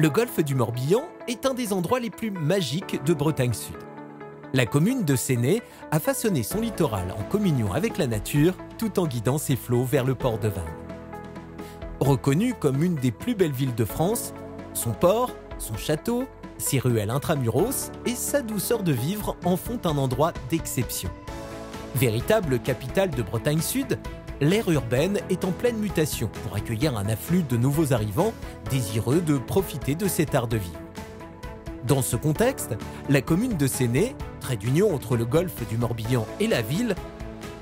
Le golfe du Morbihan est un des endroits les plus magiques de Bretagne Sud. La commune de Séné a façonné son littoral en communion avec la nature tout en guidant ses flots vers le port de Vannes. Reconnu comme une des plus belles villes de France, son port, son château, ses ruelles intramuros et sa douceur de vivre en font un endroit d'exception. Véritable capitale de Bretagne Sud, l'aire urbaine est en pleine mutation pour accueillir un afflux de nouveaux arrivants désireux de profiter de cet art de vivre. Dans ce contexte, la commune de Séné, trait d'union entre le golfe du Morbihan et la ville,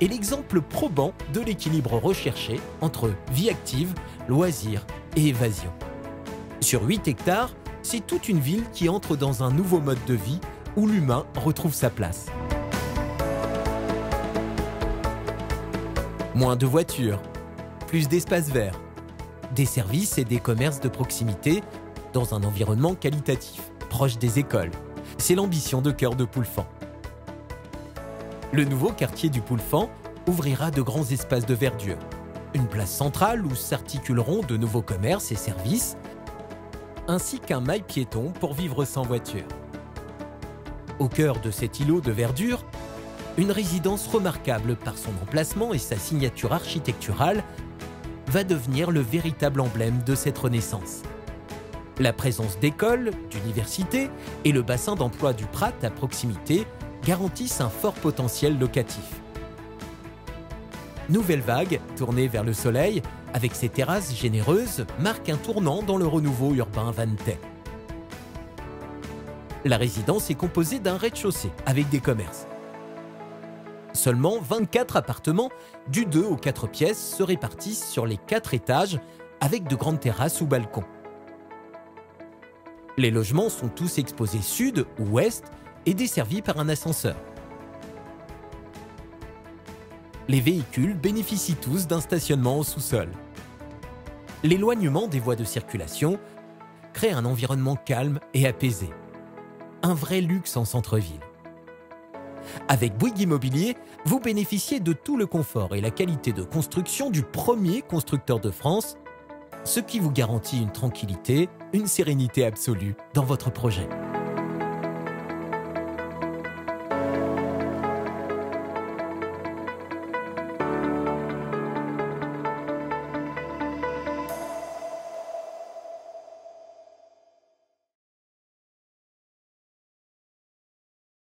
est l'exemple probant de l'équilibre recherché entre vie active, loisirs et évasion. Sur 8 hectares, c'est toute une ville qui entre dans un nouveau mode de vie où l'humain retrouve sa place. Moins de voitures, plus d'espaces verts, des services et des commerces de proximité dans un environnement qualitatif, proche des écoles. C'est l'ambition de Cœur de Poulefant. Le nouveau quartier du Poulefant ouvrira de grands espaces de verdure, une place centrale où s'articuleront de nouveaux commerces et services, ainsi qu'un mail piéton pour vivre sans voiture. Au cœur de cet îlot de verdure, une résidence remarquable par son emplacement et sa signature architecturale va devenir le véritable emblème de cette renaissance. La présence d'écoles, d'universités et le bassin d'emploi du Prat à proximité garantissent un fort potentiel locatif. Nouvelle Vague, tournée vers le soleil, avec ses terrasses généreuses, marque un tournant dans le renouveau urbain vanntais. La résidence est composée d'un rez-de-chaussée avec des commerces. Seulement 24 appartements du 2 au 4 pièces se répartissent sur les 4 étages avec de grandes terrasses ou balcons. Les logements sont tous exposés sud ou ouest et desservis par un ascenseur. Les véhicules bénéficient tous d'un stationnement au sous-sol. L'éloignement des voies de circulation crée un environnement calme et apaisé. Un vrai luxe en centre-ville. Avec Bouygues Immobilier, vous bénéficiez de tout le confort et la qualité de construction du premier constructeur de France, ce qui vous garantit une tranquillité, une sérénité absolue dans votre projet.